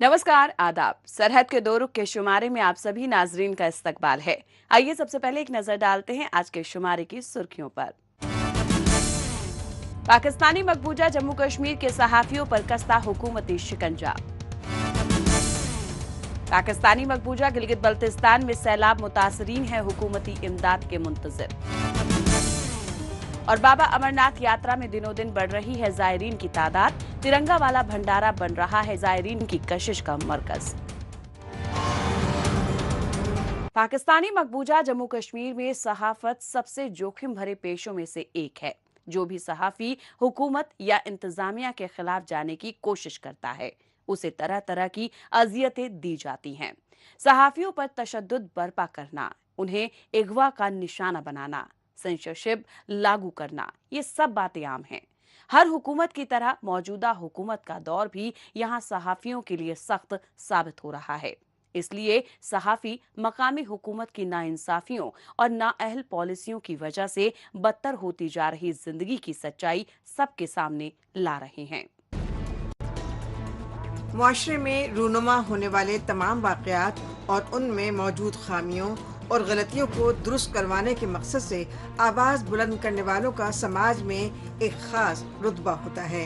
नमस्कार, आदाब। सरहद के दो रुख के शुमारे में आप सभी नाजरीन का इस्तकबाल है। आइए सबसे पहले एक नजर डालते हैं आज के शुमारे की सुर्खियों पर। पाकिस्तानी मकबूजा जम्मू कश्मीर के सहाफियों पर कसता हुकूमती शिकंजा। पाकिस्तानी मकबूजा गिलगित बल्तिस्तान में सैलाब मुतासरीन है हुकूमती इमदाद के मुंतजिर। और बाबा अमरनाथ यात्रा में दिनों दिन बढ़ रही है जायरीन की तादाद। तिरंगा वाला भंडारा बन रहा है जायरीन की कशिश का मरकज। पाकिस्तानी मकबूजा जम्मू कश्मीर में सहाफत सबसे जोखिम भरे पेशों में से एक है। जो भी सहाफी हुकूमत या इंतजामिया के खिलाफ जाने की कोशिश करता है उसे तरह तरह की अजियतें दी जाती हैं। सहाफियों पर तशद्दुद बर्पा करना, उन्हें अगवा का निशाना बनाना, सेंसरशिप लागू करना, ये सब बातें आम हैं। हर हुकूमत की तरह मौजूदा हुकूमत का दौर भी यहाँ सहाफियों के लिए सख्त साबित हो रहा है। इसलिए सहाफी मकामी हुकूमत की नाइंसाफियों और नाअहल पॉलिसियों की वजह से बदतर होती जा रही जिंदगी की सच्चाई सबके सामने ला रहे हैं। मुआशरे में रूनुमा होने वाले तमाम वाक़यात और उनमें मौजूद खामियों और गलतियों को दुरुस्त करवाने के मकसद से आवाज़ बुलंद करने वालों का समाज में एक ख़ास रुतबा होता है।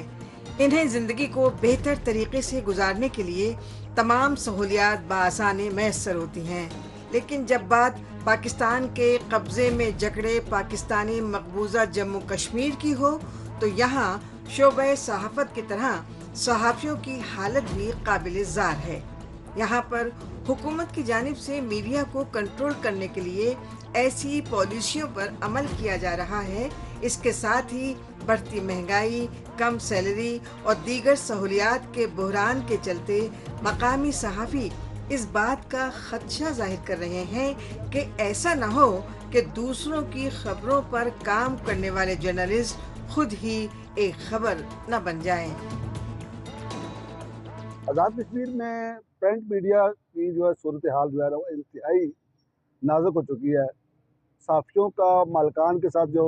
इन्हें ज़िंदगी को बेहतर तरीके से गुजारने के लिए तमाम सहूलियात बआसानी मैसर होती हैं। लेकिन जब बात पाकिस्तान के कब्ज़े में जकड़े पाकिस्तानी मकबूजा जम्मू कश्मीर की हो तो यहाँ शोबे सहाफ़त की तरह सहाफ़ियों की हालत भी काबिल ज़ार है। यहाँ पर हुकूमत की जानिब से मीडिया को कंट्रोल करने के लिए ऐसी पॉलिसियों पर अमल किया जा रहा है। इसके साथ ही बढ़ती महंगाई, कम सैलरी और दीगर सहूलियात के बहरान के चलते मकामी सहाफ़ी इस बात का खदशा जाहिर कर रहे हैं कि ऐसा न हो कि दूसरों की खबरों पर काम करने वाले जर्नलिस्ट खुद ही एक खबर न बन जाएं। आज़ाद कश्मीर में प्रिंट मीडिया की जो है सूरत हाल जो है वो इंतहाई नाजुक हो चुकी है। सहाफ़ियों का मालकान के साथ जो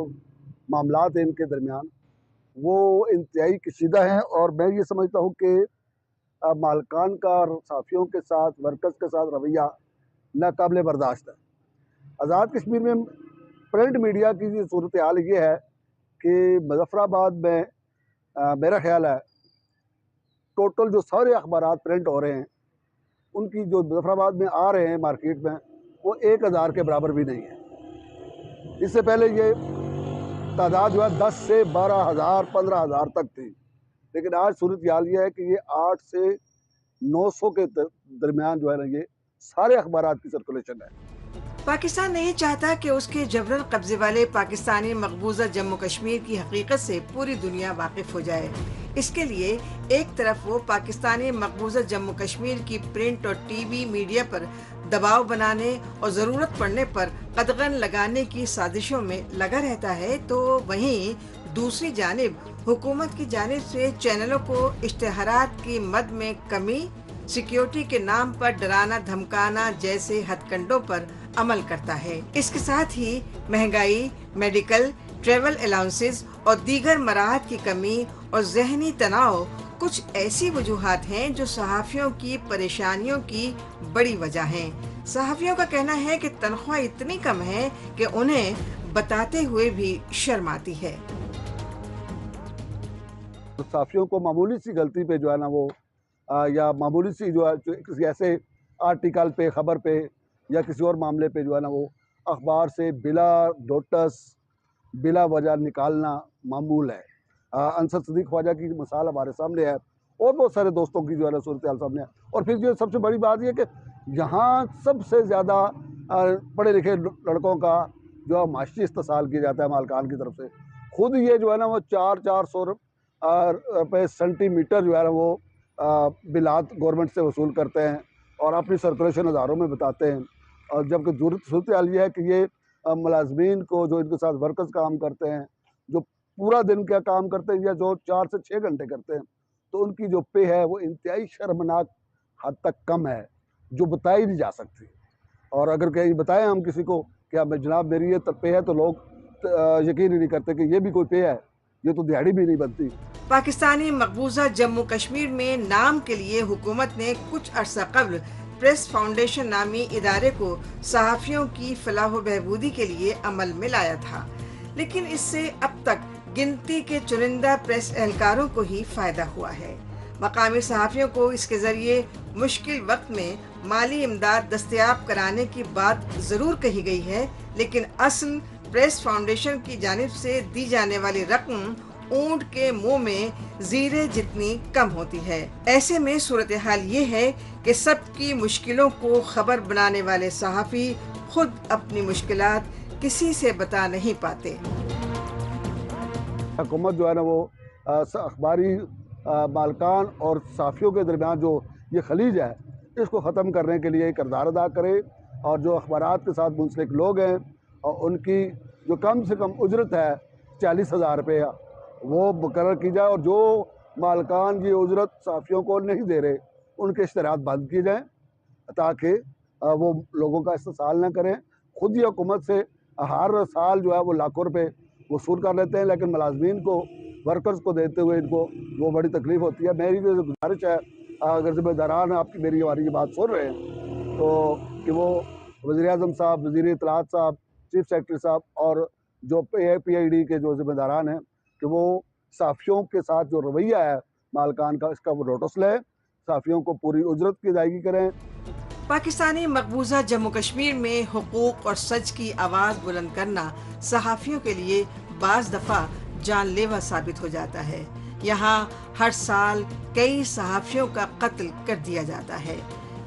मामलात हैं इनके दरमियान वो इंतहाई कशीदा हैं और मैं ये समझता हूँ कि मालकान का सहाफ़ियों के साथ वर्कर्स के साथ रवैया नाकाबिल बर्दाश्त है। आज़ाद कश्मीर में प्रिंट मीडिया की जो सूरत हाल ये है कि मुज़फ़्फ़राबाद में मेरा ख्याल है टोटल जो सारे अखबारात प्रिंट हो रहे हैं उनकी जो मुज़फ़्फ़राबाद में आ रहे हैं मार्केट में वो 1000 के बराबर भी नहीं है। इससे पहले ये तादाद जो है 10 से 12,000 15,000 तक थी, लेकिन आज सूरत हाल ये है कि ये 8 से 900 के दरमियान जो है ना ये सारे अखबारात की सर्कुलेशन है। पाकिस्तान नहीं चाहता कि उसके जबरन कब्जे वाले पाकिस्तानी मकबूजा जम्मू कश्मीर की हकीकत से पूरी दुनिया वाकिफ हो जाए। इसके लिए एक तरफ वो पाकिस्तानी मकबूजा जम्मू कश्मीर की प्रिंट और टीवी मीडिया पर दबाव बनाने और ज़रूरत पड़ने पर कदगन लगाने की साजिशों में लगा रहता है, तो वहीं दूसरी जानिब हुकूमत की जानिब से चैनलों को इश्तेहारात की मद में कमी, सिक्योरिटी के नाम पर डराना धमकाना जैसे हथकंडों पर अमल करता है। इसके साथ ही महंगाई, मेडिकल, ट्रेवल अलाउंसेस और दीगर मराहत की कमी और जहनी तनाव कुछ ऐसी वजूहात हैं जो सहाफ़ियों की परेशानियों की बड़ी वजह हैं। सहाफ़ियों का कहना है कि तनख्वाह इतनी कम है कि उन्हें बताते हुए भी शर्म आती है। सहाफ़ियों को मामूली सी गलती पे जो है ना वो या मामूली सी जो है किसी ऐसे आर्टिकल पे, खबर पे या किसी और मामले पे जो है ना वो अखबार से बिला नोटिस बिला वजह निकालना मामूल है। अंसर सदीक ख्वाजा की मिसाल हमारे सामने है और बहुत सारे दोस्तों की जो है ना सूरत हाल सामने है। और फिर जो सबसे बड़ी बात ये कि यहाँ सबसे ज़्यादा पढ़े लिखे लड़कों का जो है माशी इस्तेसाल किया जाता है मालकान की तरफ से। खुद ये जो है ना वो 400 रुपये सेंटीमीटर जो है ना वो बिलात गवर्नमेंट से वसूल करते हैं और अपनी सर्कुलेशन हज़ारों में बताते हैं। और जबकि सूरत हाल ये है कि ये मुलाजमीन को जो इनके साथ वर्कर्स काम करते हैं, जो पूरा दिन क्या काम करते हैं या जो 4 से 6 घंटे करते हैं, तो उनकी जो पे है वो इंतहाई शर्मनाक हद तक कम है, जो बताई नहीं जा सकती। और अगर कहीं बताएं हम किसी को कि अब जनाब मेरी ये पे है, तो लोग यकीन ही नहीं करते कि ये भी कोई पे है। ये तो दिहाड़ी भी नहीं बनती। पाकिस्तानी मकबूजा जम्मू कश्मीर में नाम के लिए हुकूमत ने कुछ अरसा कबल प्रेस फाउंडेशन नामी इदारे को सहाफ़ियों की फलाह व बहबूदी के लिए अमल में लाया था, लेकिन इससे अब तक गिनती के चुनिंदा प्रेस एहलकारों को ही फ़ायदा हुआ है। मकामी सहाफ़ियों को इसके ज़रिए मुश्किल वक्त में माली इमदाद दस्तयाब कराने की बात ज़रूर कही गई है, लेकिन असल प्रेस फाउंडेशन की जानिब से दी जाने वाली रकम ऊंट के मुंह में जीरे जितनी कम होती है। ऐसे में सूरत हाल ये है कि सबकी मुश्किलों को खबर बनाने वाले सहाफ़ी खुद अपनी मुश्किलात किसी से बता नहीं पाते। हुकूमत जो है ना वो अखबारी मालकान और सहाफ़ियों के दरमियान जो ये खलीज है इसको ख़त्म करने के लिए किरदार अदा करे, और जो अखबारात के साथ मुंसलिक लोग हैं और उनकी जो कम से कम उजरत है 40,000 रुपये वो मुकर्रर की जाए, और जो मालकान ये उजरत सहाफ़ियों को नहीं दे रहे उनके इश्तरात बंद किए जाएँ ताकि वो लोगों का इस्तेसाल न करें। खुद ही हुकूमत से हर साल जो है वो लाखों रुपए वसूल कर लेते हैं, लेकिन मुलाजमीन को, वर्कर्स को देते हुए इनको वो बड़ी तकलीफ़ होती है। मेरी जो गुजारिश है, अगर ज़िम्मेदारान आपकी मेरी हमारी ये बात सुन रहे हैं तो कि वो वज़ीर-ए-आज़म साहब, वज़ीर इत्तलाआत साहब, चीफ सेक्रेटरी साहब और जो PID के जो ज़िम्मेदारान हैं कि वो सहाफ़ियों के साथ जो रवैया है मालकान का, इसका वो नोटिस लें, सहाफ़ियों को पूरी उजरत की अदायगी करें। पाकिस्तानी मकबूजा जम्मू कश्मीर में हुकूक और सच की आवाज़ बुलंद करना सहाफ़ियों के लिए बाज़ दफ़ा जानलेवा साबित हो जाता है। यहाँ हर साल कई सहाफ़ियों का कत्ल कर दिया जाता है।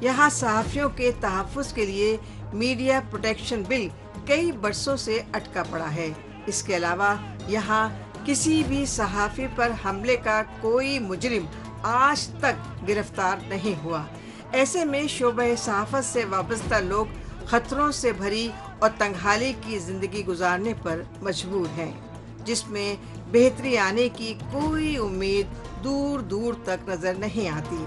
यहाँ सहाफ़ियों के तहफ़्फ़ुज़ के लिए मीडिया प्रोटेक्शन बिल कई बरसों से अटका पड़ा है। इसके अलावा यहाँ किसी भी सहाफ़ी पर हमले का कोई मुजरिम आज तक गिरफ्तार नहीं हुआ। ऐसे में शोबे सहाफ़त से वाबस्ता लोग खतरों से भरी और तंगहाली की ज़िंदगी गुजारने पर मजबूर हैं, जिसमें बेहतरी आने की कोई उम्मीद दूर दूर तक नज़र नहीं आती।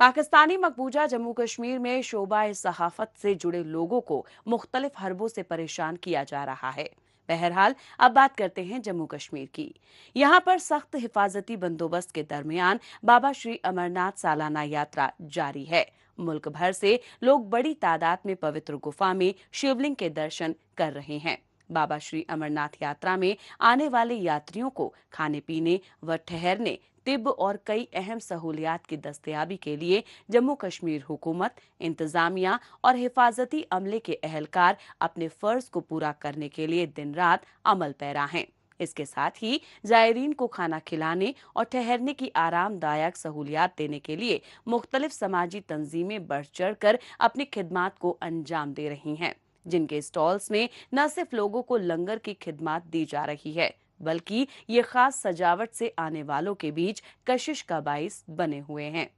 पाकिस्तानी मकबूजा जम्मू कश्मीर में शोबा सहाफत से जुड़े लोगों को मुख्तलिफ हरबों से परेशान किया जा रहा है। बहरहाल अब बात करते हैं जम्मू कश्मीर की। यहाँ पर सख्त हिफाजती बंदोबस्त के दरमियान बाबा श्री अमरनाथ सालाना यात्रा जारी है। मुल्क भर से लोग बड़ी तादाद में पवित्र गुफा में शिवलिंग के दर्शन कर रहे हैं। बाबा श्री अमरनाथ यात्रा में आने वाले यात्रियों को खाने पीने व ठहरने, तिब और कई अहम सहूलियात की दस्तयाबी के लिए जम्मू कश्मीर हुकूमत, इंतजामिया और हिफाजती अमले के अहलकार अपने फर्ज को पूरा करने के लिए दिन रात अमल पैरा हैं। इसके साथ ही जायरीन को खाना खिलाने और ठहरने की आरामदायक सहूलियात देने के लिए मुख्तलिफ समाजी तंजीमें बढ़ चढ़ कर अपनी खिदमात को अंजाम दे रही हैं, जिनके स्टॉल्स में न सिर्फ लोगों को लंगर की खिदमत दी जा रही है, बल्कि ये खास सजावट से आने वालों के बीच कशिश का बाइस बने हुए हैं।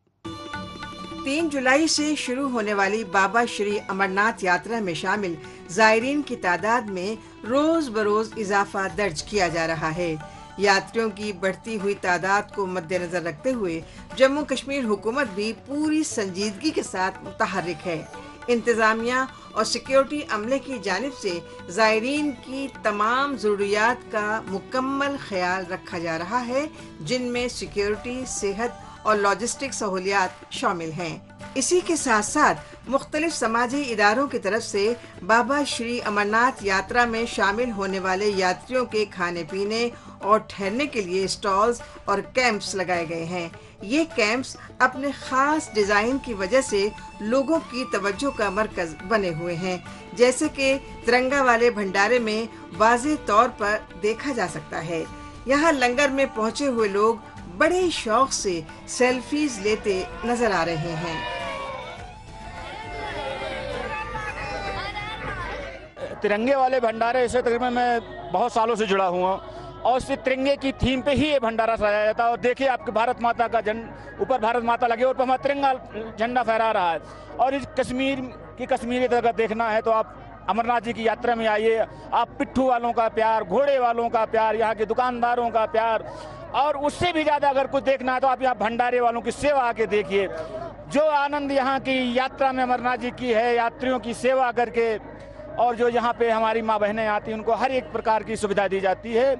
3 जुलाई से शुरू होने वाली बाबा श्री अमरनाथ यात्रा में शामिल जायरीन की तादाद में रोज बरोज इजाफा दर्ज किया जा रहा है। यात्रियों की बढ़ती हुई तादाद को मद्देनजर रखते हुए जम्मू कश्मीर हुकूमत भी पूरी संजीदगी के साथ मुतहर्रिक है। इंतजामिया और सिक्योरिटी अमले की जानिब से जायरीन की तमाम ज़रूरियात का मुकम्मल ख्याल रखा जा रहा है, जिनमें सिक्योरिटी, सेहत और लॉजिस्टिक सहूलियात शामिल हैं। इसी के साथ साथ मुख्तलिफ समाजी इदारों की तरफ से बाबा श्री अमरनाथ यात्रा में शामिल होने वाले यात्रियों के खाने पीने और ठहरने के लिए स्टॉल्स और कैंप्स लगाए गए हैं। ये कैंप्स अपने खास डिज़ाइन की वजह से लोगों की तवज्जो का मरकज बने हुए हैं, जैसे कि तिरंगा वाले भंडारे में वाज़ेह तौर पर देखा जा सकता है। यहाँ लंगर में पहुँचे हुए लोग बड़े शौक से सेल्फीज लेते नजर आ रहे हैं। तिरंगे वाले भंडारे से तकरीबन मैं बहुत सालों से जुड़ा हुआ और इस तिरंगे की थीम पे ही ये भंडारा सजाया जाता है। और देखिए आपके भारत माता का ऊपर भारत माता लगे और हमारा तिरंगा झंडा फहरा रहा है। और इस कश्मीर की कश्मीरी अगर देखना है तो आप अमरनाथ जी की यात्रा में आइए। आप पिट्ठू वालों का प्यार, घोड़े वालों का प्यार, यहाँ के दुकानदारों का प्यार, और उससे भी ज़्यादा अगर कुछ देखना है तो आप यहाँ भंडारे वालों की सेवा आके देखिए। जो आनंद यहाँ की यात्रा में अमरनाथ जी की है, यात्रियों की सेवा करके اور جو یہاں پہ ہماری ماں بہنیں آتی ہیں ان کو ہر ایک پرکار کی سویدھا دی جاتی ہے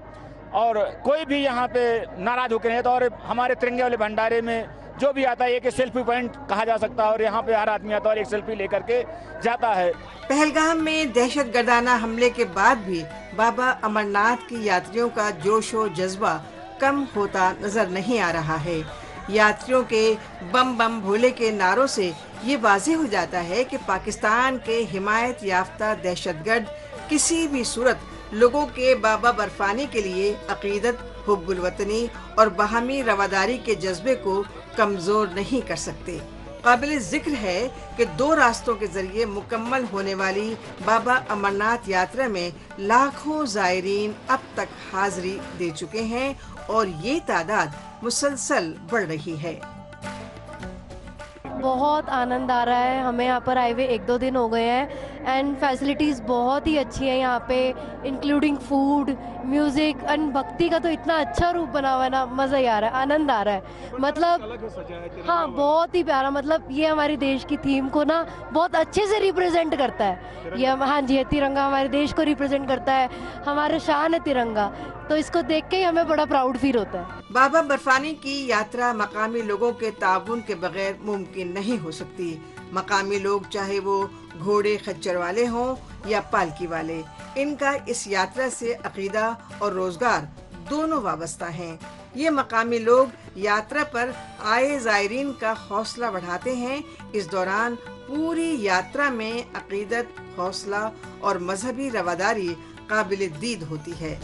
اور کوئی بھی یہاں پہ ناراض ہو کے نہیں. اور ہمارے ترنگے والے بھنڈارے میں جو بھی آتا ہے ایک سیلفی پوائنٹ کہا جا سکتا ہے اور یہاں پہ ہر آدمی آتا ہے اور ایک سیلفی لے کر کے جاتا ہے. پہلگام میں دہشت گردانہ حملے کے بعد بھی بابا امرناتھ کی یاتریوں کا جوش و جذبہ کم ہوتا نظر نہیں آ رہا ہے. یاتریوں کے بم بم بھولے کے نعروں سے یہ واضح ہو جاتا ہے کہ پاکستان کے حمایت یافتہ دہشت گرد کسی بھی صورت لوگوں کے بابا برفانی کے لیے عقیدت، حب الوطنی اور باہمی رواداری کے جذبے کو کمزور نہیں کر سکتے. قابل ذکر ہے کہ 2 راستوں کے ذریعے مکمل ہونے والی بابا امرناتھ یاترا میں لاکھوں زائرین اب تک حاضری دے چکے ہیں اور یہ تعداد مسلسل بڑھ رہی ہے. بہت آنند آ رہا ہے. ہمیں یہاں پر آئے ہوئے 1-2 دن ہو گئے ہیں اینڈ فیسلٹیز بہت ہی اچھی ہیں یہاں پہ، انکلوڈنگ فوڈ، میوزک اینڈ بھکتی کا تو اتنا اچھا روپ بنا ہوا ہے نا، مزہ ہی آ رہا ہے، آنند آ رہا ہے. مطلب ہاں بہت ہی پیارا، مطلب یہ ہمارے دیش کی تھیم کو نا بہت اچھے سے ریپرزینٹ کرتا ہے. یہ ہاں جی ترنگا ہمارے دیش کو ریپرزینٹ کرتا ہے، ہمارے شان ہے ترنگا، تو اس کو دیکھ کے ہی ہمیں بڑا پراؤڈ فیل ہوتا ہے. بابا برفانی کی یاترا مقامی لوگوں کے تعاون کے بغیر ممکن نہیں ہو سکتی. مقامی لوگ چاہے وہ گھوڑے خچر والے ہوں یا پالکی والے، ان کا اس یاترا سے عقیدہ اور روزگار دونوں وابستہ ہیں. یہ مقامی لوگ یاترا پر آئے زائرین کا حوصلہ بڑھاتے ہیں. اس دوران پوری یاترا میں عقیدت، حوصلہ اور مذہبی رواداری قابل دید ہوتی ہے.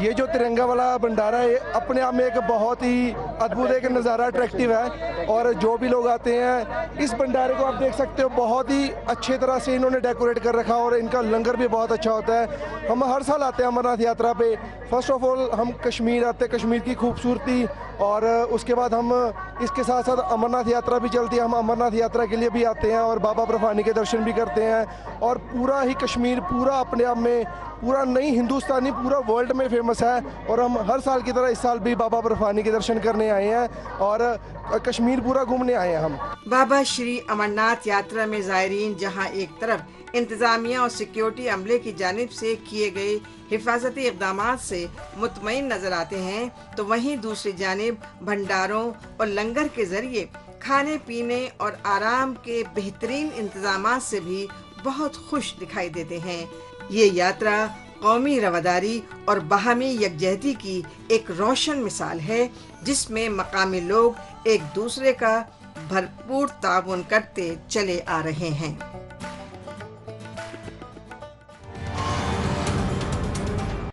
یہ جو ترنگا والا بھنڈارا ہے اپنے آپ میں ایک بہت ہی ادبھت ایک نظارہ اٹریکٹیو ہے، اور جو بھی لوگ آتے ہیں اس بھنڈارے کو آپ دیکھ سکتے ہو بہت ہی اچھے طرح سے انہوں نے ڈیکوریٹ کر رکھا، اور ان کا لنگر بھی بہت اچھا ہوتا ہے. ہم ہر سال آتے ہیں امرناتھ یاترا پہ. فرسٹ آف آل ہم کشمیر آتے ہیں، کشمیر کی خوبصورتی، اور اس کے بعد ہم اس کے ساتھ ساتھ امرناتھ یاترا بھی چلتی ہے. ہم امرناتھ یاترا کے لیے بھی آتے ہیں اور بابا برفانی کے درشن بھی کرتے ہیں. اور پورا ہی کشمیر پورا اپنے آپ میں پورا نہیں ہندوستانی پورا ورلڈ میں فیمس ہے، اور ہم ہر سال کی طرح اس سال بھی بابا برفانی کے درشن کرنے آئے ہیں اور کشمیر پورا گھومنے آئے ہیں. ہم بابا شری امرناتھ یاترا میں زائرین جہاں ایک طرف انتظامیہ اور سیکیورٹی عملے کی جانب سے کیے گئے حفاظتی اقدامات سے مطمئن نظر آتے ہیں، تو وہیں دوسری جانب بھنڈاروں اور لنگر کے ذریعے کھانے پینے اور آرام کے بہترین انتظامات سے بھی بہت خوش دکھائی دیتے ہیں. یہ یاترا قومی رواداری اور باہمی یکجہتی کی ایک روشن مثال ہے، جس میں مقامی لوگ ایک دوسرے کا بھرپور تعاون کرتے چلے آ رہے ہیں.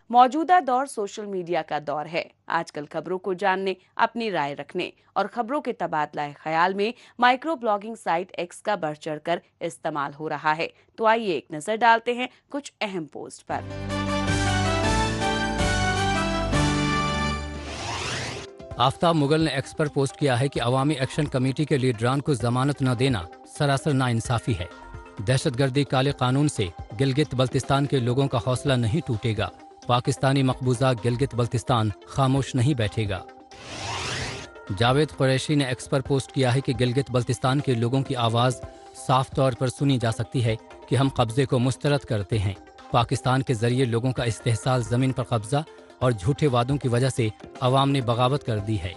موجودہ دور سوشل میڈیا کا دور ہے. آج کل خبروں کو جاننے، اپنی رائے رکھنے اور خبروں کے تبادلہ خیال میں مائکرو بلاگنگ سائٹ ایکس کا بڑھ چڑھ کر استعمال ہو رہا ہے. تو آئیے ایک نظر ڈالتے ہیں کچھ اہم پوسٹ پر. آفتاب مغل نے ایکس پر پوسٹ کیا ہے کہ عوامی ایکشن کمیٹی کے لیڈران کو ضمانت نہ دینا سراسر ناانصافی ہے. دہشت گردی کالے قانون سے گلگت بلتستان کے لوگوں کا حوصلہ نہیں ٹوٹے گا. پاکستانی مقبوضہ گلگت بلتستان خاموش نہیں بیٹھے گا. جاوید قریشی نے ایکس پر پوسٹ کیا ہے کہ گلگت بلتستان کے لوگوں کی آواز صاف طور پر سنی جا سکتی ہے کہ ہم قبضے کو مسترد کرتے ہیں. پاکستان کے ذریعے لوگوں کا استحصال زمین پر قبضہ اور جھوٹے وعدوں کی وجہ سے عوام نے بغاوت کر دی ہے.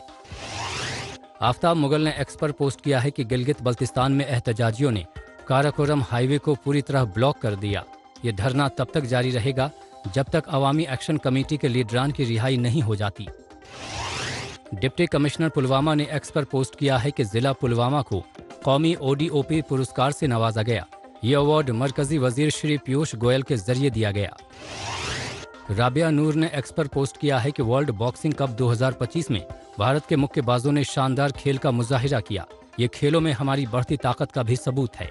آفتاب مغل نے ایکس پر پوسٹ کیا ہے کہ گلگت بلتستان میں احتجاجیوں نے کاراکورم ہائی وے کو پوری طرح بلاک کر دیا. یہ دھرنا تب تک جاری رہے گا جب تک عوامی ایکشن کمیٹی کے لیڈران کی رہائی نہیں ہو جاتی. ڈپٹی کمشنر پلوامہ نے ایکس پر پوسٹ کیا ہے کہ ضلع پلوامہ کو قومی او ڈی او پی پرسکار سے نوازا گیا. یہ ایوارڈ مرکزی وزیر شری پیوش گوئل کے ذریعے دیا گیا. رابعہ نور نے ایکس پر پوسٹ کیا ہے کہ ورلڈ باکسنگ کپ 2025 میں بھارت کے مکہ بازوں نے شاندار کھیل کا مظاہرہ کیا. یہ کھیلوں میں ہماری بڑھتی طاقت کا بھی ثبوت ہے.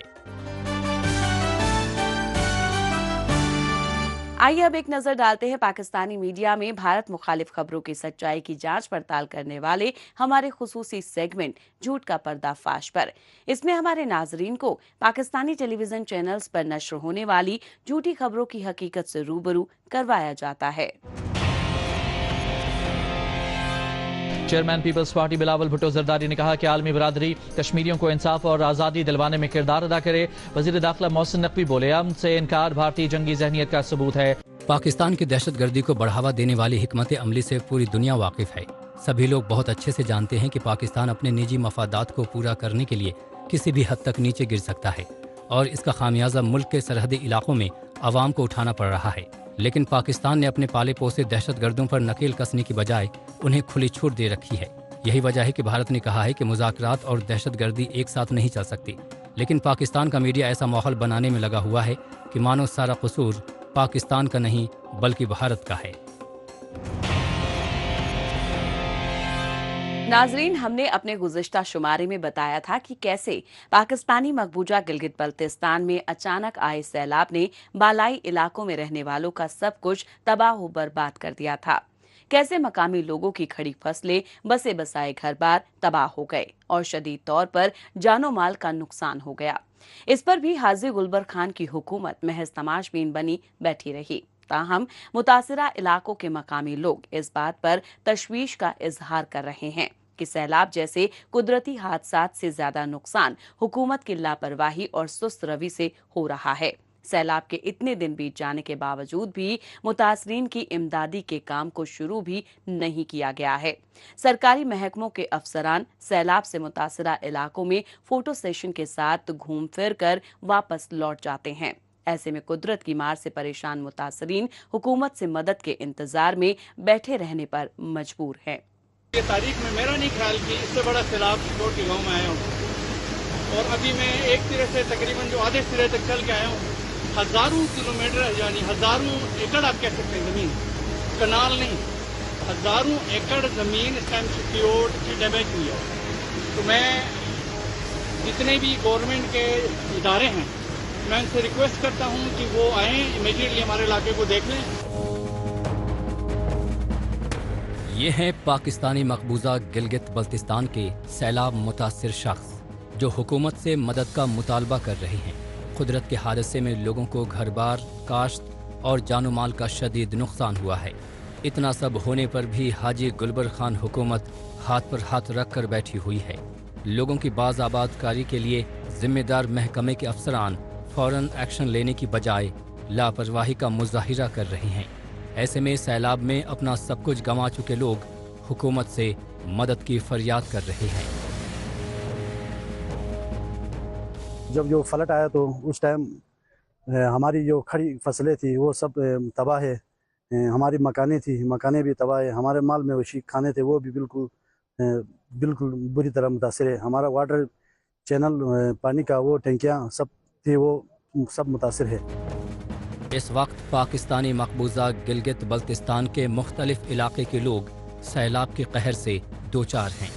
آئیے اب ایک نظر ڈالتے ہیں پاکستانی میڈیا میں بھارت مخالف خبروں کی سچائی کی جانچ پڑتال کرنے والے ہمارے خصوصی سیگمنٹ جھوٹ کا پردہ فاش پر. اس میں ہمارے ناظرین کو پاکستانی ٹیلی ویژن چینلز پر نشر ہونے والی جھوٹی خبروں کی حقیقت سے روبرو کروایا جاتا ہے. چیئرمین پیپلز پارٹی بلاول بھٹو زرداری نے کہا کہ عالمی برادری کشمیریوں کو انصاف اور آزادی دلوانے میں کردار ادا کرے. وزیر داخلہ محسن نقوی بولے امن سے انکار بھارتی جنگی ذہنیت کا ثبوت ہے. پاکستان کی دہشت گردی کو بڑھاوا دینے والی حکمت عملی سے پوری دنیا واقف ہے. سبھی لوگ بہت اچھے سے جانتے ہیں کہ پاکستان اپنے نجی مفادات کو پورا کرنے کے لیے کسی بھی حد تک نیچے گر سکتا ہے اور اس کا خامیازہ ملک کے سرحدی علاقوں میں عوام کو اٹھانا پڑ رہا ہے. لیکن پاکستان نے اپنے پالے پوسے دہشت گردوں پر نکیل کسنے کی بجائے انہیں کھلی چھوٹ دے رکھی ہے. یہی وجہ ہے کہ بھارت نے کہا ہے کہ مذاکرات اور دہشت گردی ایک ساتھ نہیں چل سکتی. لیکن پاکستان کا میڈیا ایسا ماحول بنانے میں لگا ہوا ہے کہ مانو سارا قصور پاکستان کا نہیں بلکہ بھارت کا ہے. ناظرین، ہم نے اپنے گزشتہ شمارے میں بتایا تھا کہ کیسے پاکستانی مقبوضہ گلگت بلتستان میں اچانک آئے سیلاب نے بالائی علاقوں میں رہنے والوں کا سب کچھ تباہ و برباد کر دیا تھا. کیسے مقامی لوگوں کی کھڑی فصلیں، بسے بسائے گھر بار تباہ ہو گئے اور شدید طور پر جان و مال کا نقصان ہو گیا. اس پر بھی حاجی گلبر خان کی حکومت محض تماشبین بنی بیٹھی رہی. تاہم متاثرہ علاقوں کے مقامی لوگ اس بات پر تشویش کا اظہار کر رہے ہیں کہ سیلاب جیسے قدرتی حادثات سے زیادہ نقصان حکومت کی لاپرواہی اور سست روی سے ہو رہا ہے. سیلاب کے اتنے دن بیت جانے کے باوجود بھی متاثرین کی امدادی کے کام کو شروع بھی نہیں کیا گیا ہے. سرکاری محکموں کے افسران سیلاب سے متاثرہ علاقوں میں فوٹو سیشن کے ساتھ گھوم پھر کر واپس لوٹ جاتے ہیں. ایسے میں قدرت کی مار سے پریشان متاثرین حکومت سے مدد کے انتظار میں بیٹھے رہنے پر مجبور ہیں. یہ تاریخ میں میرا نہیں خیال کہ اس سے بڑا سیلاب کوٹ کے گاؤں میں آیا ہوں، اور ابھی میں ایک سرے سے تقریباً جو آدھے سرے تک چل کے آیا ہوں. ہزاروں کلومیٹر یعنی ہزاروں ایکڑ آپ کہہ سکتے ہیں زمین، کنال نہیں، ہزاروں ایکڑ زمین اس ٹائم سیکیورڈ کی ڈیمیج ہوئی ہے. تو میں جتنے بھی گورنمنٹ کے ادارے ہیں میں ان سے ریکویسٹ کرتا ہوں کہ وہ آئیں امیڈیٹلی ہمارے علاقے کو دیکھ لیں. یہ ہیں پاکستانی مقبوضہ گلگت بلتستان کے سیلاب متاثر شخص جو حکومت سے مدد کا مطالبہ کر رہے ہیں. قدرت کے حادثے میں لوگوں کو گھر بار، کاشت اور جان و مال کا شدید نقصان ہوا ہے. اتنا سب ہونے پر بھی حاجی گلبر خان حکومت ہاتھ پر ہاتھ رکھ کر بیٹھی ہوئی ہے. لوگوں کی باز آباد کاری کے لیے ذمہ دار محکمے کے افسران فوراً ایکشن لینے کی بجائے لاپرواہی کا مظاہرہ کر رہے ہیں. ایسے میں سیلاب میں اپنا سب کچھ گنوا چکے لوگ حکومت سے مدد کی فریاد کر رہے ہیں. جب جو فلٹ آیا تو اس ٹائم ہماری جو کھڑی فصلیں تھی وہ سب تباہ ہے. ہماری مکانیں بھی تباہ ہے. ہمارے مال میں وشی کھانے تھے وہ بھی بالکل بری طرح متاثر ہے. ہمارا واٹر چینل پانی کا وہ ٹینکیاں سب تھی وہ سب متاثر ہے. اس وقت پاکستانی مقبوضہ گلگت بلتستان کے مختلف علاقے کے لوگ سیلاب کے قہر سے دوچار ہیں.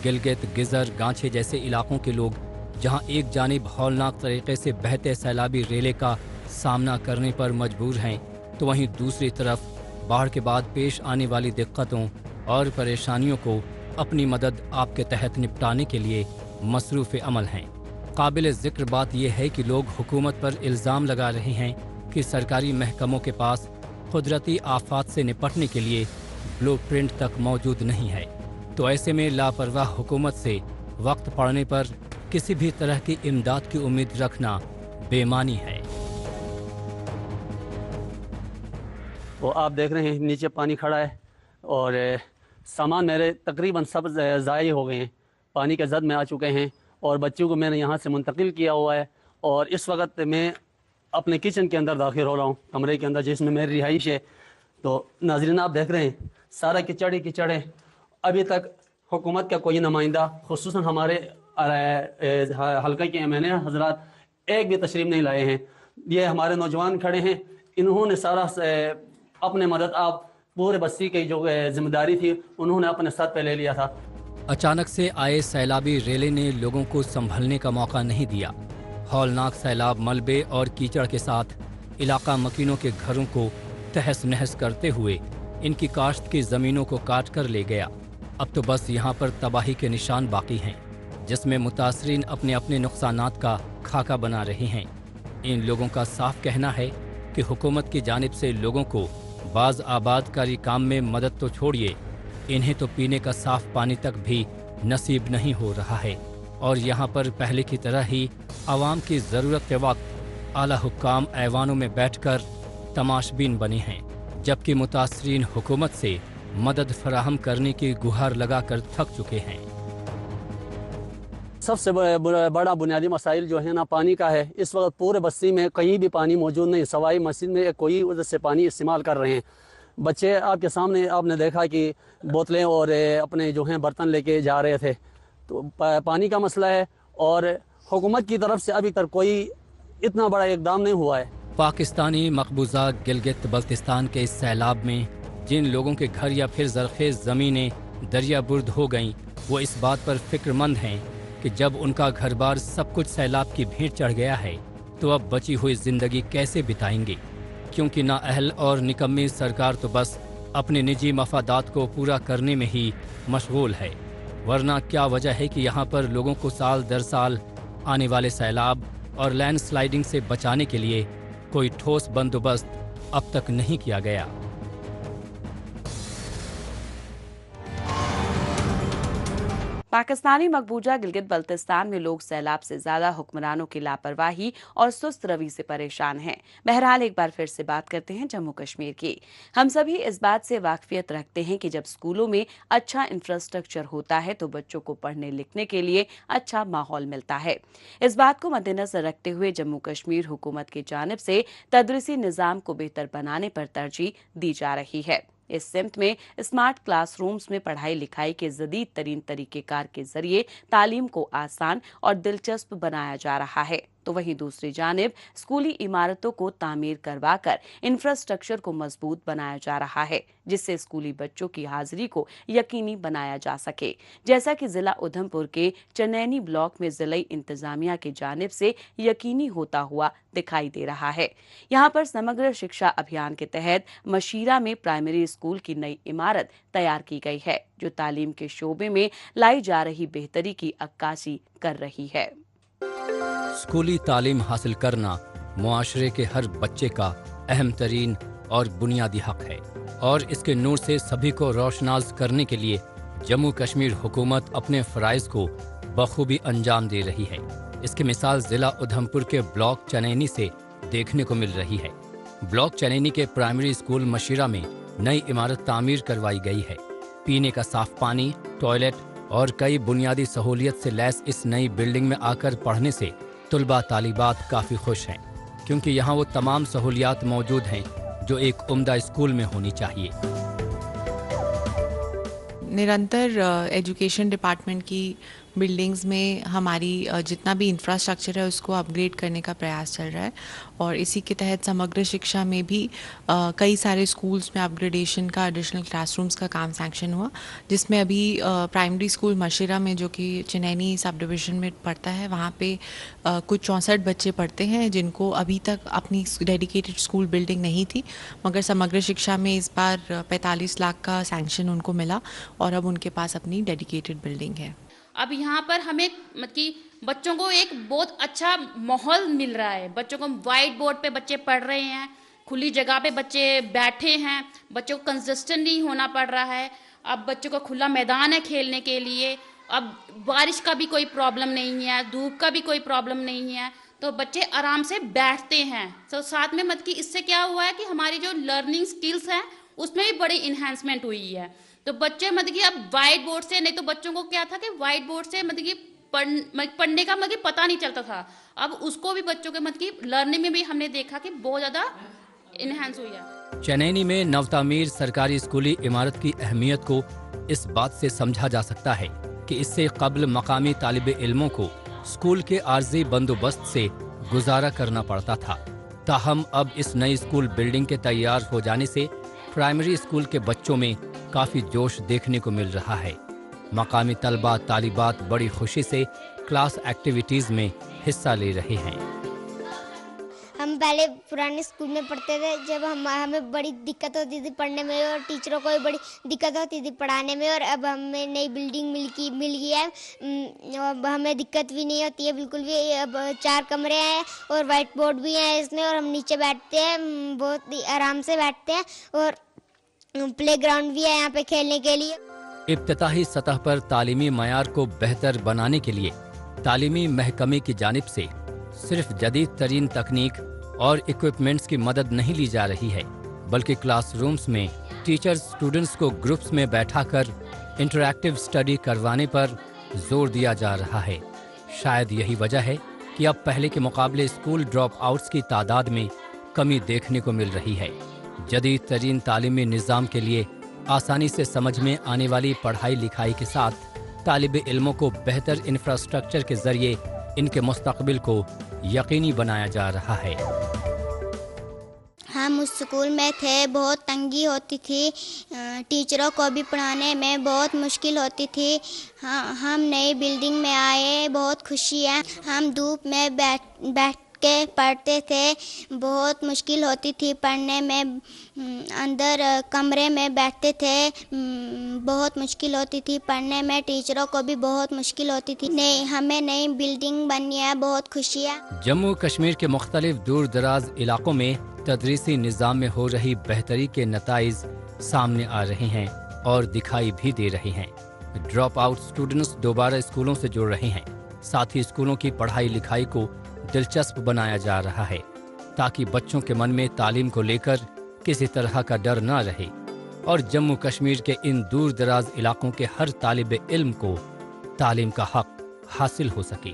گلگت، گزر، گانچھے جیسے علاقوں کے لوگ جہاں ایک جانب ہولناک طریقے سے بہتے سیلابی ریلے کا سامنا کرنے پر مجبور ہیں تو وہیں دوسری طرف باڑھ کے بعد پیش آنے والی دقتوں اور پریشانیوں کو اپنی مدد آپ کے تحت نپٹانے کے لیے مصروف عمل ہیں. قابل ذکر بات یہ ہے کہ لوگ حکومت پر الزام لگا رہے ہیں کہ سرکاری محکموں کے پاس قدرتی آفات سے نپٹنے کے لیے بلو پرنٹ تک موجود نہیں ہے. تو ایسے میں لاپرواہ حکومت سے وقت پڑنے پر کسی بھی طرح کی امداد کی امید رکھنا بے معنی ہے. وہ آپ دیکھ رہے ہیں نیچے پانی کھڑا ہے اور سامان میرے تقریباً سب ضائع ہو گئے ہیں. پانی کے زد میں آ چکے ہیں اور بچوں کو میں نے یہاں سے منتقل کیا ہوا ہے. اور اس وقت میں اپنے کچن کے اندر داخل ہو رہا ہوں، کمرے کے اندر جس میں میری رہائش ہے. تو ناظرین آپ دیکھ رہے ہیں سارا کچڑ ہی کچڑ ہے. ابھی تک حکومت کا کوئی نمائندہ خصوصاً ہمارے حلقہ کے ایم این اے حضرات ایک بھی تشریف نہیں لائے ہیں. یہ ہمارے نوجوان کھڑے ہیں، انہوں نے سارا اپنے مدد آپ پورے بستی کی جو ذمہ داری تھی انہوں نے اپنے ساتھ پہ لے لیا تھا. اچانک سے آئے سیلابی ریلے نے لوگوں کو سنبھلنے کا موقع نہیں دیا. ہولناک سیلاب ملبے اور کیچڑ کے ساتھ علاقہ مکینوں کے گھروں کو تہس نہس کرتے ہوئے ان کی کاشت کی زمینوں کو کاٹ کر لے گیا. اب تو بس یہاں پر تباہی کے نشان باقی ہیں جس میں متاثرین اپنے اپنے نقصانات کا خاکہ بنا رہے ہیں. ان لوگوں کا صاف کہنا ہے کہ حکومت کی جانب سے لوگوں کو باز آباد کاری کام میں مدد تو چھوڑیے इन्हें तो पीने का साफ पानी तक भी नसीब नहीं हो रहा है और यहाँ पर पहले की तरह ही आवाम की ज़रूरत के वक्त आला हुक्काम ऐवानों में बैठकर तमाशबीन बने हैं, जबकि मुतासरीन हुकूमत से मदद फराहम करने की गुहार लगाकर थक चुके हैं। सबसे बड़ा बुनियादी मसाइल जो है ना पानी का है। इस वक्त पूरे बस्ती में कहीं भी पानी मौजूद नहीं, सवाई मस्जिद में कोई वजह से पानी इस्तेमाल कर रहे हैं। बच्चे आपके सामने आपने देखा कि बोतलें और अपने जो हैं बर्तन लेके जा रहे थे, तो पानी का मसला है और हुकूमत की तरफ से अभी तक कोई इतना बड़ा इकदाम नहीं हुआ है। पाकिस्तानी मकबूजा गिलगित बल्तिस्तान के इस सैलाब में जिन लोगों के घर या फिर ज़रख़ेज़ ज़मीनें दरिया बुर्द हो गईं, वो इस बात पर फिक्रमंद हैं कि जब उनका घर बार सब कुछ सैलाब की भेंट चढ़ गया है तो अब बची हुई ज़िंदगी कैसे बिताएंगे, क्योंकि नाअहल और निकम्मी सरकार तो बस अपने निजी मफादात को पूरा करने में ही मशगूल है। वरना क्या वजह है कि यहाँ पर लोगों को साल दर साल आने वाले सैलाब और लैंड स्लाइडिंग से बचाने के लिए कोई ठोस बंदोबस्त अब तक नहीं किया गया। पाकिस्तानी मकबूजा गिलगित बल्तिस्तान में लोग सैलाब से ज्यादा हुक्मरानों की लापरवाही और सुस्त रवि से परेशान हैं। बहरहाल एक बार फिर से बात करते हैं जम्मू कश्मीर की। हम सभी इस बात से वाकफियत रखते हैं कि जब स्कूलों में अच्छा इंफ्रास्ट्रक्चर होता है तो बच्चों को पढ़ने लिखने के लिए अच्छा माहौल मिलता है। इस बात को मद्देनजर रखते हुए जम्मू कश्मीर हुकूमत की जानिब से तदरीसी निज़ाम को बेहतर बनाने पर तरजीह दी जा रही है। इस सिमत में स्मार्ट क्लासरूम्स में पढ़ाई लिखाई के जदीद तरीन तरीक़ेकार के जरिए तालीम को आसान और दिलचस्प बनाया जा रहा है, तो वहीं दूसरी जानिब स्कूली इमारतों को तामीर करवाकर इंफ्रास्ट्रक्चर को मजबूत बनाया जा रहा है, जिससे स्कूली बच्चों की हाजिरी को यकीनी बनाया जा सके। जैसा कि जिला उधमपुर के चनैनी ब्लॉक में जिला इंतजामिया की जानिब से यकीनी होता हुआ दिखाई दे रहा है। यहाँ पर समग्र शिक्षा अभियान के तहत मशीरा में प्राइमरी स्कूल की नई इमारत तैयार की गई है, जो तालीम के शोबे में लाई जा रही बेहतरी की अक्कासी कर रही है। स्कूली तालीम हासिल करना मुआशरे के हर बच्चे का अहम तरीन और बुनियादी हक है और इसके नूर से सभी को रोशनास करने के लिए जम्मू कश्मीर हुकूमत अपने फ़राइज़ को बखूबी अंजाम दे रही है। इसकी मिसाल ज़िला उधमपुर के ब्लॉक चनैनी से देखने को मिल रही है। ब्लॉक चनैनी के प्राइमरी स्कूल मशीरा में नई इमारत तामीर करवाई गई है। पीने का साफ पानी, टॉयलेट और कई बुनियादी सहूलियत से लैस इस नई बिल्डिंग में आकर पढ़ने से तुलबा तालिबात काफ़ी खुश हैं, क्योंकि यहाँ वो तमाम सहूलियात मौजूद हैं जो एक उम्दा स्कूल में होनी चाहिए। निरंतर एजुकेशन डिपार्टमेंट की बिल्डिंग्स में हमारी जितना भी इंफ्रास्ट्रक्चर है उसको अपग्रेड करने का प्रयास चल रहा है और इसी के तहत समग्र शिक्षा में भी कई सारे स्कूल्स में अपग्रेडेशन का एडिशनल क्लासरूम्स का काम सैंक्शन हुआ, जिसमें अभी प्राइमरी स्कूल मशीरा में जो कि चनैनी सब डिवीज़न में पढ़ता है, वहाँ पे कुछ 64 बच्चे पढ़ते हैं जिनको अभी तक अपनी डेडिकेटेड स्कूल बिल्डिंग नहीं थी, मगर समग्र शिक्षा में इस बार 45 लाख का सैंक्शन उनको मिला और अब उनके पास अपनी डेडिकेटेड बिल्डिंग है। अब यहाँ पर हमें मतलब कि बच्चों को एक बहुत अच्छा माहौल मिल रहा है। बच्चों को वाइट बोर्ड पे बच्चे पढ़ रहे हैं, खुली जगह पे बच्चे बैठे हैं, बच्चों को कंसिस्टेंट नहीं होना पड़ रहा है। अब बच्चों को खुला मैदान है खेलने के लिए, अब बारिश का भी कोई प्रॉब्लम नहीं है, धूप का भी कोई प्रॉब्लम नहीं है, तो बच्चे आराम से बैठते हैं। तो साथ में मतलब कि इससे क्या हुआ है कि हमारी जो लर्निंग स्किल्स हैं उसमें भी बड़ी इन्हांसमेंट हुई है। तो बच्चे मतलब कि अब वाइट बोर्ड से, नहीं तो बच्चों को क्या था कि वाइट बोर्ड से मतलब कि पढ़ने का मतलब पता नहीं चलता था, अब उसको भी बच्चों के मतलब कि लर्निंग में भी हमने देखा कि बहुत ज़्यादा इन्हांस हुई है। चनैनी में नवतामीर सरकारी स्कूली इमारत की अहमियत को इस बात से समझा जा सकता है कि इससे कब्ल मकामी तालिबे इल्मों को स्कूल के आर्जी बंदोबस्त से गुजारा करना पड़ता था। ताहम अब इस नई स्कूल बिल्डिंग के तैयार हो जाने से प्राइमरी स्कूल के बच्चों में काफ़ी जोश देखने को मिल रहा है। मकामी तलबा तालिबात बड़ी खुशी से क्लास एक्टिविटीज़ में हिस्सा ले रहे हैं। हम पहले पुराने स्कूल में पढ़ते थे, जब हमें बड़ी दिक्कत होती थी पढ़ने में और टीचरों को भी बड़ी दिक्कत होती थी पढ़ाने में, और अब हमें नई बिल्डिंग मिल गई है, अब हमें दिक्कत भी नहीं होती है बिल्कुल भी। अब 4 कमरे हैं और वाइट बोर्ड भी है इसमें, और हम नीचे बैठते हैं, बहुत ही आराम से बैठते हैं, और प्लेग्राउंड भी है यहाँ पे खेलने के लिए। इब्तिदाई सतह पर तालीमी मयार को बेहतर बनाने के लिए तालीमी महकमे की जानिब से सिर्फ जदीद तरीन तकनीक और इक्विपमेंट्स की मदद नहीं ली जा रही है, बल्कि क्लासरूम्स में टीचर्स स्टूडेंट्स को ग्रुप्स में बैठाकर इंटरैक्टिव स्टडी करवाने पर जोर दिया जा रहा है। शायद यही वजह है कि अब पहले के मुकाबले स्कूल ड्रॉप आउट्स की तादाद में कमी देखने को मिल रही है। जदीद तरीन तालीमी निज़ाम के लिए आसानी से समझ में आने वाली पढ़ाई लिखाई के साथ तालिब इल्मों को बेहतर इंफ्रास्ट्रक्चर के जरिए इनके मुस्तकबिल को यकीनी बनाया जा रहा है। हम उस स्कूल में थे, बहुत तंगी होती थी, टीचरों को भी पढ़ाने में बहुत मुश्किल होती थी। हम नई बिल्डिंग में आए, बहुत खुशी है। हम धूप में बैठ के पढ़ते थे, बहुत मुश्किल होती थी पढ़ने में। अंदर कमरे में बैठते थे, बहुत मुश्किल होती थी पढ़ने में। टीचरों को भी बहुत मुश्किल होती थी। हमें नई बिल्डिंग बनी है, बहुत खुशी है। जम्मू कश्मीर के मुख्तलिफ दूर दराज इलाकों में तदरीसी निज़ाम में हो रही बेहतरी के नताइज सामने आ रहे हैं और दिखाई भी दे रहे हैं। ड्रॉप आउट स्टूडेंट्स दोबारा स्कूलों से जुड़ रहे हैं, साथ ही स्कूलों की पढ़ाई लिखाई को दिलचस्प बनाया जा रहा है ताकि बच्चों के मन में तालीम को लेकर किसी तरह का डर न रहे और जम्मू कश्मीर के इन दूर दराज इलाकों के हर तालिब इल्म को तालीम का हक हासिल हो सके।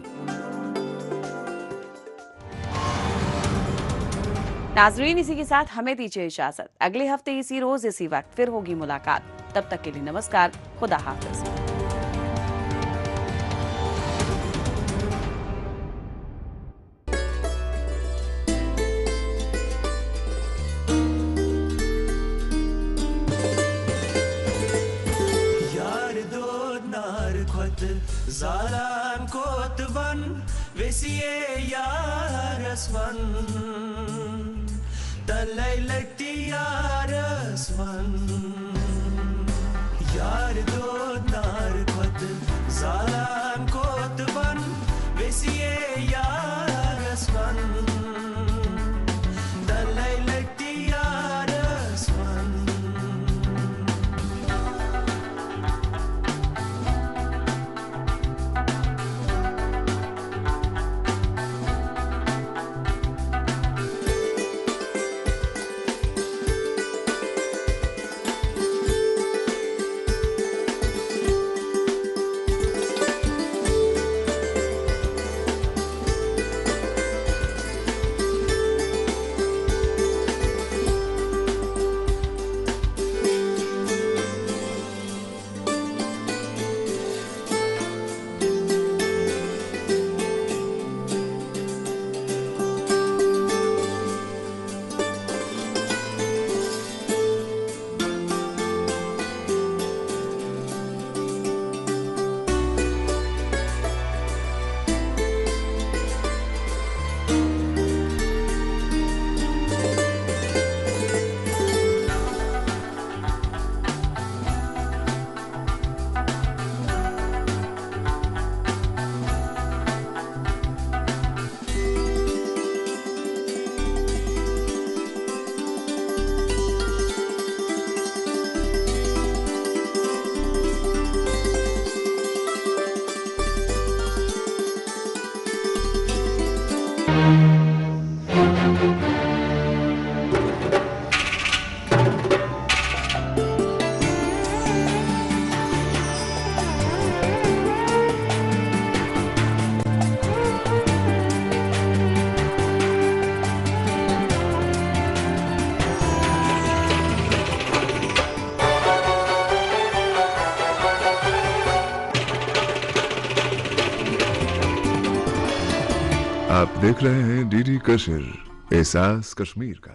नाजरीन, इसी के साथ हमें दीजिए इजाजत। अगले हफ्ते इसी रोज इसी वक्त फिर होगी मुलाकात। तब तक के लिए नमस्कार, खुदा हाफिज। Zalam kotvan vesiye yarasvan talailati yarasvan yar do nar kot zalam kotvan vesiye yarasvan talailati yarasvan आप देख रहे हैं डीडी कश्मीर, एहसास कश्मीर का।